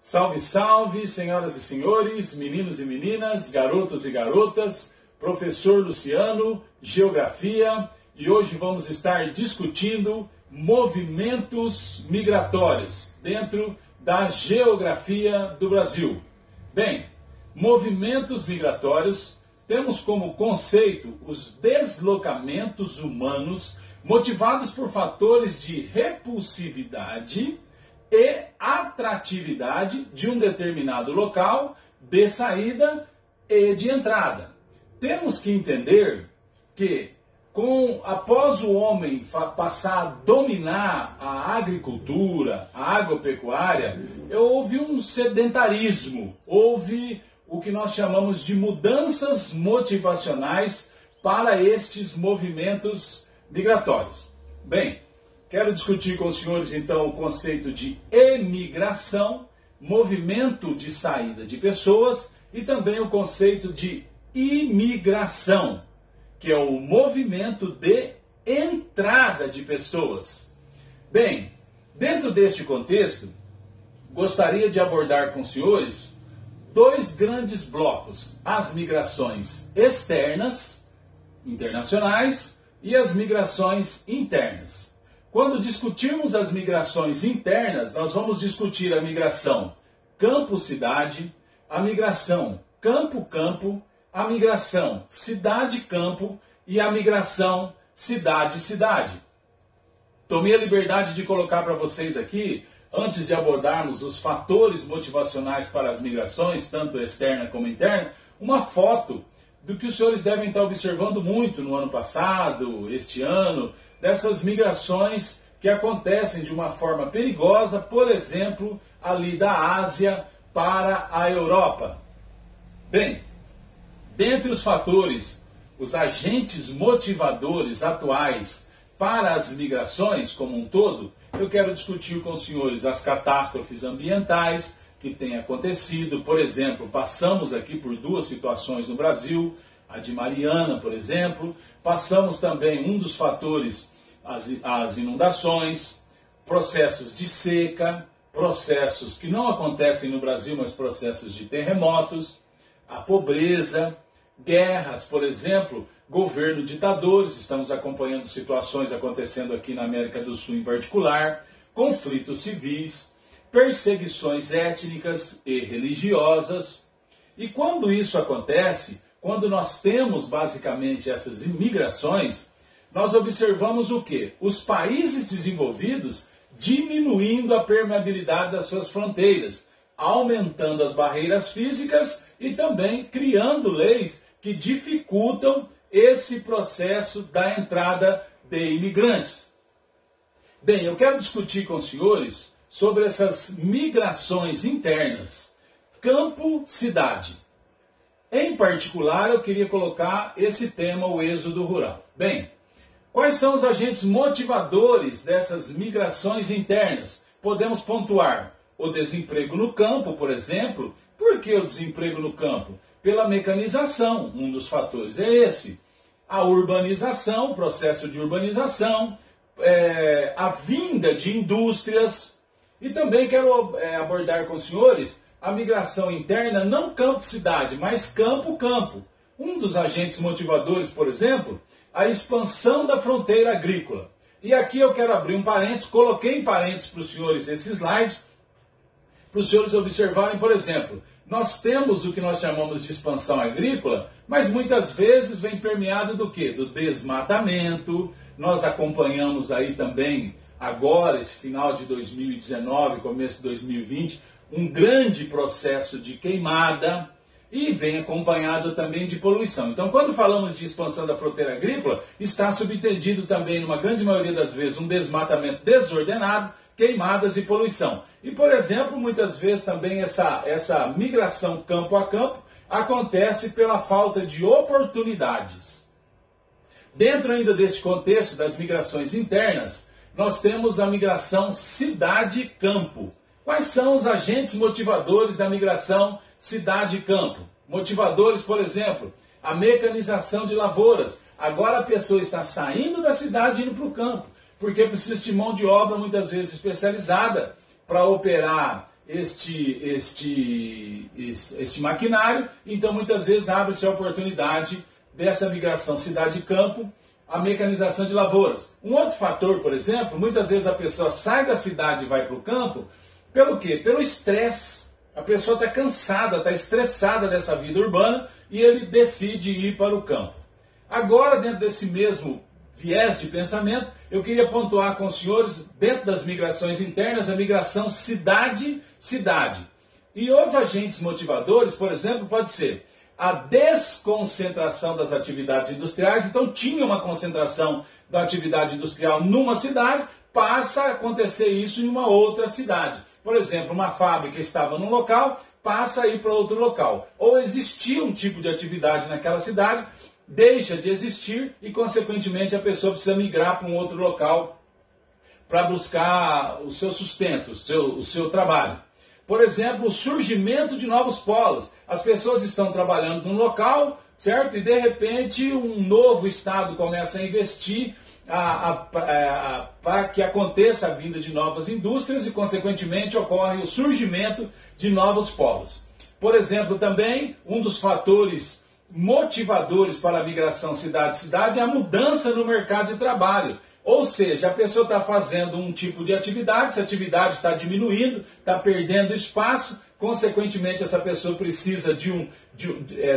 Salve, salve, senhoras e senhores, meninos e meninas, garotos e garotas, professor Luciano, Geografia, e hoje vamos estar discutindo movimentos migratórios dentro da geografia do Brasil. Bem, movimentos migratórios temos como conceito os deslocamentos humanos motivados por fatores de repulsividade e atratividade de um determinado local de saída e de entrada. Temos que entender que após o homem passar a dominar a agricultura, a agropecuária, houve um sedentarismo, houve o que nós chamamos de mudanças motivacionais para estes movimentos migratórios. Bem, quero discutir com os senhores então o conceito de emigração, movimento de saída de pessoas, e também o conceito de imigração, que é o movimento de entrada de pessoas. Bem, dentro deste contexto, gostaria de abordar com os senhores dois grandes blocos: as migrações externas, internacionais, e as migrações internas. Quando discutirmos as migrações internas, nós vamos discutir a migração campo-cidade, a migração campo-campo, a migração cidade-campo e a migração cidade-cidade. Tomei a liberdade de colocar para vocês aqui, antes de abordarmos os fatores motivacionais para as migrações, tanto externa como interna, uma foto do que os senhores devem estar observando muito no ano passado, este ano, dessas migrações que acontecem de uma forma perigosa, por exemplo, ali da Ásia para a Europa. Bem, dentre os fatores, os agentes motivadores atuais para as migrações como um todo, eu quero discutir com os senhores as catástrofes ambientais que têm acontecido. Por exemplo, passamos aqui por duas situações no Brasil, a de Mariana, por exemplo. Passamos também um dos fatores, as inundações, processos de seca, processos que não acontecem no Brasil, mas processos de terremotos, a pobreza, guerras, por exemplo, governo ditadores, estamos acompanhando situações acontecendo aqui na América do Sul em particular, conflitos civis, perseguições étnicas e religiosas. E quando isso acontece, quando nós temos basicamente essas imigrações, nós observamos o quê? Os países desenvolvidos diminuindo a permeabilidade das suas fronteiras, aumentando as barreiras físicas e também criando leis que dificultam esse processo da entrada de imigrantes. Bem, eu quero discutir com os senhores sobre essas migrações internas, campo-cidade. Em particular, eu queria colocar esse tema, o êxodo rural. Bem, quais são os agentes motivadores dessas migrações internas? Podemos pontuar o desemprego no campo, por exemplo. Por que o desemprego no campo? Pela mecanização, um dos fatores é esse. A urbanização, o processo de urbanização, a vinda de indústrias. E também quero abordar com os senhores a migração interna, não campo-cidade, mas campo-campo. Um dos agentes motivadores, por exemplo, a expansão da fronteira agrícola. E aqui eu quero abrir um parênteses, coloquei em parênteses para os senhores esse slide, para os senhores observarem, por exemplo, nós temos o que nós chamamos de expansão agrícola, mas muitas vezes vem permeado do quê? Do desmatamento. Nós acompanhamos aí também, agora, esse final de 2019, começo de 2020, um grande processo de queimada e vem acompanhado também de poluição. Então, quando falamos de expansão da fronteira agrícola, está subentendido também, numa grande maioria das vezes, um desmatamento desordenado, queimadas e poluição. E, por exemplo, muitas vezes também essa migração campo a campo acontece pela falta de oportunidades. Dentro ainda deste contexto das migrações internas, nós temos a migração cidade-campo. Quais são os agentes motivadores da migração cidade-campo? Motivadores, por exemplo, a mecanização de lavouras. Agora a pessoa está saindo da cidade e indo para o campo, porque precisa de mão de obra muitas vezes especializada para operar este maquinário, então muitas vezes abre-se a oportunidade dessa migração cidade-campo, a mecanização de lavouras. Um outro fator, por exemplo, muitas vezes a pessoa sai da cidade e vai para o campo, pelo quê? Pelo estresse. A pessoa está cansada, está estressada dessa vida urbana e ele decide ir para o campo. Agora, dentro desse mesmo viés de pensamento, eu queria pontuar com os senhores, dentro das migrações internas, a migração cidade-cidade. E os agentes motivadores, por exemplo, pode ser a desconcentração das atividades industriais. Então, tinha uma concentração da atividade industrial numa cidade, passa a acontecer isso em uma outra cidade. Por exemplo, uma fábrica estava num local, passa a ir para outro local. Ou existia um tipo de atividade naquela cidade, deixa de existir e, consequentemente, a pessoa precisa migrar para um outro local para buscar o seu sustento, o seu trabalho. Por exemplo, o surgimento de novos polos. As pessoas estão trabalhando num local, certo? E, de repente, um novo estado começa a investir para que aconteça a vinda de novas indústrias e, consequentemente, ocorre o surgimento de novos polos. Por exemplo, também, um dos fatores motivadores para a migração cidade-cidade é a mudança no mercado de trabalho. Ou seja, a pessoa está fazendo um tipo de atividade, essa atividade está diminuindo, está perdendo espaço, consequentemente essa pessoa precisa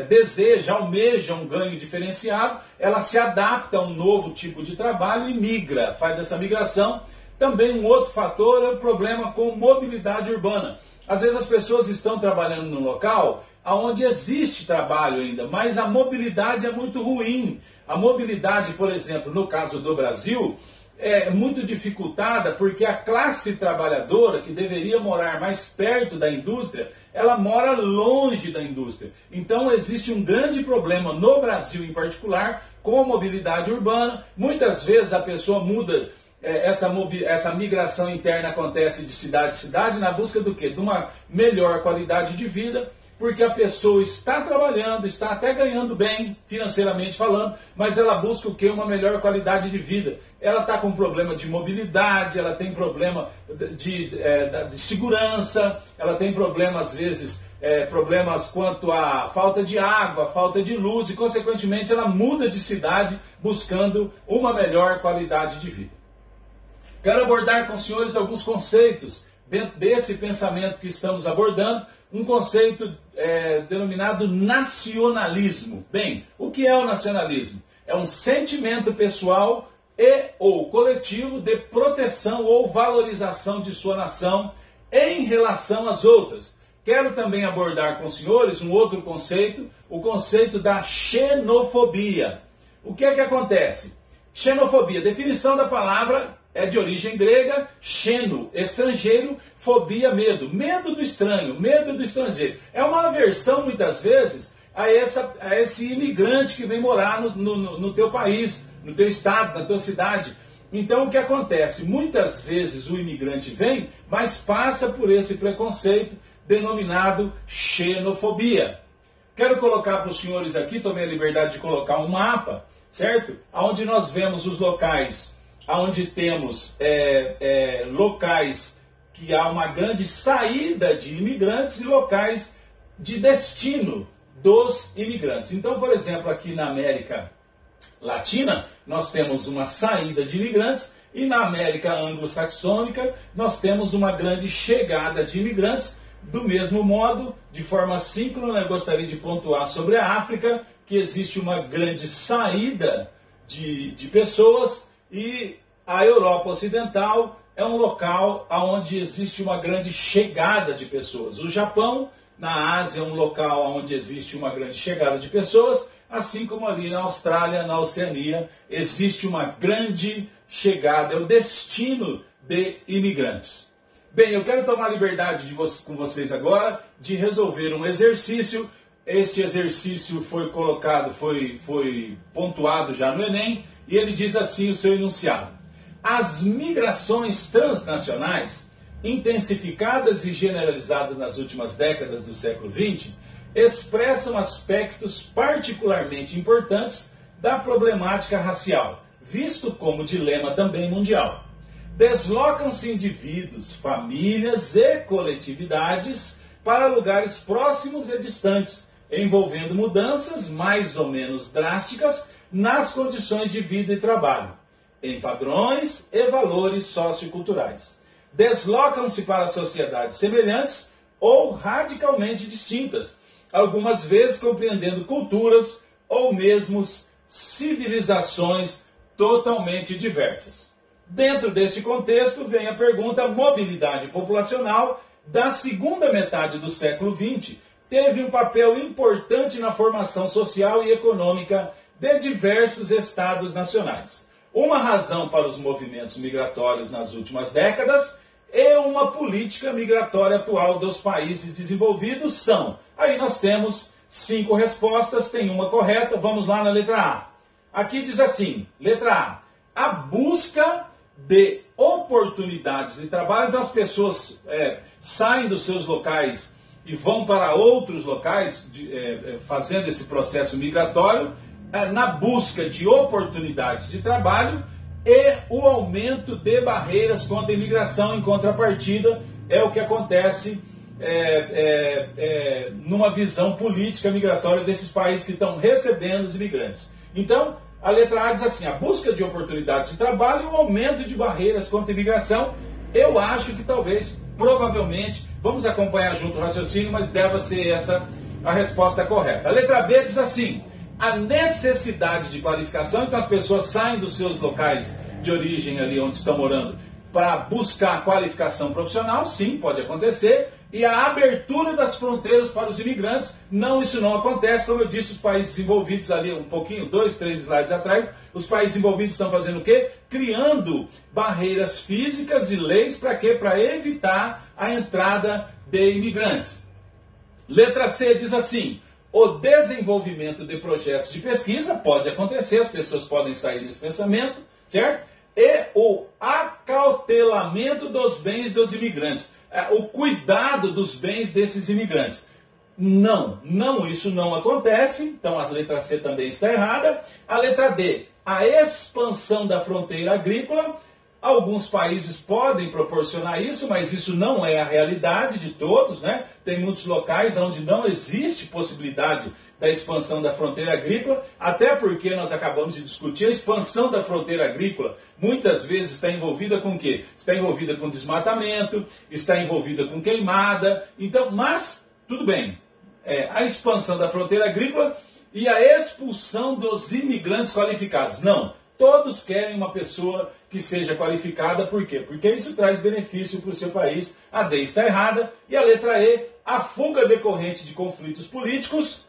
deseja, almeja um ganho diferenciado, ela se adapta a um novo tipo de trabalho e migra, faz essa migração. Também um outro fator é o problema com mobilidade urbana. Às vezes as pessoas estão trabalhando num local onde existe trabalho ainda, mas a mobilidade é muito ruim. A mobilidade, por exemplo, no caso do Brasil, é muito dificultada porque a classe trabalhadora, que deveria morar mais perto da indústria, ela mora longe da indústria. Então existe um grande problema no Brasil em particular com a mobilidade urbana. Muitas vezes a pessoa muda, essa migração interna acontece de cidade a cidade na busca do quê? De uma melhor qualidade de vida, porque a pessoa está trabalhando, está até ganhando bem, financeiramente falando, mas ela busca o quê? Uma melhor qualidade de vida. Ela está com problema de mobilidade, ela tem problema de segurança, ela tem problema, às vezes, problemas quanto à falta de água, falta de luz, e, consequentemente, ela muda de cidade buscando uma melhor qualidade de vida. Quero abordar com os senhores alguns conceitos dentro desse pensamento que estamos abordando, um conceito denominado nacionalismo. Bem, o que é o nacionalismo? É um sentimento pessoal e ou coletivo de proteção ou valorização de sua nação em relação às outras. Quero também abordar com os senhores um outro conceito, o conceito da xenofobia. O que é que acontece? Xenofobia, definição da palavra é de origem grega, xeno, estrangeiro, fobia, medo. Medo do estranho, medo do estrangeiro. É uma aversão, muitas vezes, a esse imigrante que vem morar no teu país, no teu estado, na tua cidade. Então, o que acontece? Muitas vezes o imigrante vem, mas passa por esse preconceito denominado xenofobia. Quero colocar para os senhores aqui, tomei a liberdade de colocar um mapa, certo? Onde nós vemos os locais onde temos locais que há uma grande saída de imigrantes e locais de destino dos imigrantes. Então, por exemplo, aqui na América Latina, nós temos uma saída de imigrantes e na América anglo-saxônica nós temos uma grande chegada de imigrantes. Do mesmo modo, de forma síncrona, eu gostaria de pontuar sobre a África, que existe uma grande saída de pessoas, e a Europa Ocidental é um local onde existe uma grande chegada de pessoas. O Japão, na Ásia, é um local onde existe uma grande chegada de pessoas, assim como ali na Austrália, na Oceania, existe uma grande chegada, é o destino de imigrantes. Bem, eu quero tomar a liberdade com vocês agora de resolver um exercício. Este exercício foi colocado, foi pontuado já no Enem, e ele diz assim o seu enunciado: as migrações transnacionais, intensificadas e generalizadas nas últimas décadas do século XX, expressam aspectos particularmente importantes da problemática racial, visto como dilema também mundial. deslocam-se indivíduos, famílias e coletividades para lugares próximos e distantes, envolvendo mudanças mais ou menos drásticas nas condições de vida e trabalho, em padrões e valores socioculturais. Deslocam-se para sociedades semelhantes ou radicalmente distintas, algumas vezes compreendendo culturas ou mesmo civilizações totalmente diversas. Dentro deste contexto vem a pergunta: mobilidade populacional da segunda metade do século XX teve um papel importante na formação social e econômica de diversos estados nacionais. Uma razão para os movimentos migratórios nas últimas décadas e uma política migratória atual dos países desenvolvidos são. Aí nós temos 5 respostas, tem uma correta, vamos lá na letra A. Aqui diz assim, letra A, a busca de oportunidades de trabalho. Então as pessoas saem dos seus locais e vão para outros locais, fazendo esse processo migratório, na busca de oportunidades de trabalho e o aumento de barreiras contra a imigração. Em contrapartida, é o que acontece numa visão política migratória desses países que estão recebendo os imigrantes. Então, a letra A diz assim, a busca de oportunidades de trabalho e o aumento de barreiras contra a imigração. Eu acho que talvez, provavelmente, vamos acompanhar junto o raciocínio, mas deve ser essa a resposta correta. A letra B diz assim, a necessidade de qualificação. Então as pessoas saem dos seus locais de origem ali onde estão morando para buscar qualificação profissional, sim, pode acontecer. E a abertura das fronteiras para os imigrantes, não, isso não acontece. Como eu disse, os países envolvidos ali um pouquinho, 2, 3 slides atrás, os países envolvidos estão fazendo o quê? Criando barreiras físicas e leis para quê? Para evitar a entrada de imigrantes. Letra C diz assim, o desenvolvimento de projetos de pesquisa pode acontecer, as pessoas podem sair desse pensamento, certo? E o acautelamento dos bens dos imigrantes, o cuidado dos bens desses imigrantes. Não, isso não acontece, então a letra C também está errada. A letra D, a expansão da fronteira agrícola. Alguns países podem proporcionar isso, mas isso não é a realidade de todos, né? Tem muitos locais onde não existe possibilidade da expansão da fronteira agrícola, até porque nós acabamos de discutir, a expansão da fronteira agrícola muitas vezes está envolvida com o quê? Está envolvida com desmatamento, está envolvida com queimada. Então, mas, tudo bem, a expansão da fronteira agrícola e a expulsão dos imigrantes qualificados. Não, todos querem uma pessoa que seja qualificada. Por quê? Porque isso traz benefício para o seu país. A D está errada. E a letra E, a fuga decorrente de conflitos políticos.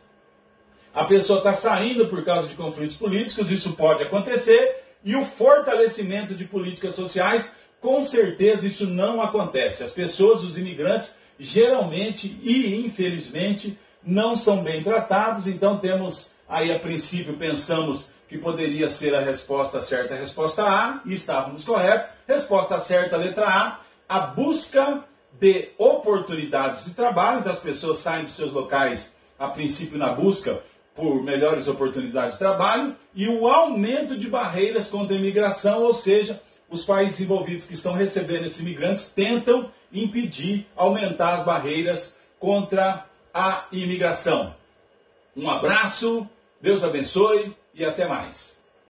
A pessoa está saindo por causa de conflitos políticos, isso pode acontecer. E o fortalecimento de políticas sociais, com certeza isso não acontece. As pessoas, os imigrantes, geralmente e infelizmente, não são bem tratados. Então temos aí, a princípio, pensamos que poderia ser a resposta certa, a resposta A, e estávamos corretos. Resposta certa, letra A busca de oportunidades de trabalho. Então as pessoas saem dos seus locais, a princípio, na busca por melhores oportunidades de trabalho, e o aumento de barreiras contra a imigração, ou seja, os países envolvidos que estão recebendo esses imigrantes tentam impedir, aumentar as barreiras contra a imigração. Um abraço, Deus abençoe e até mais.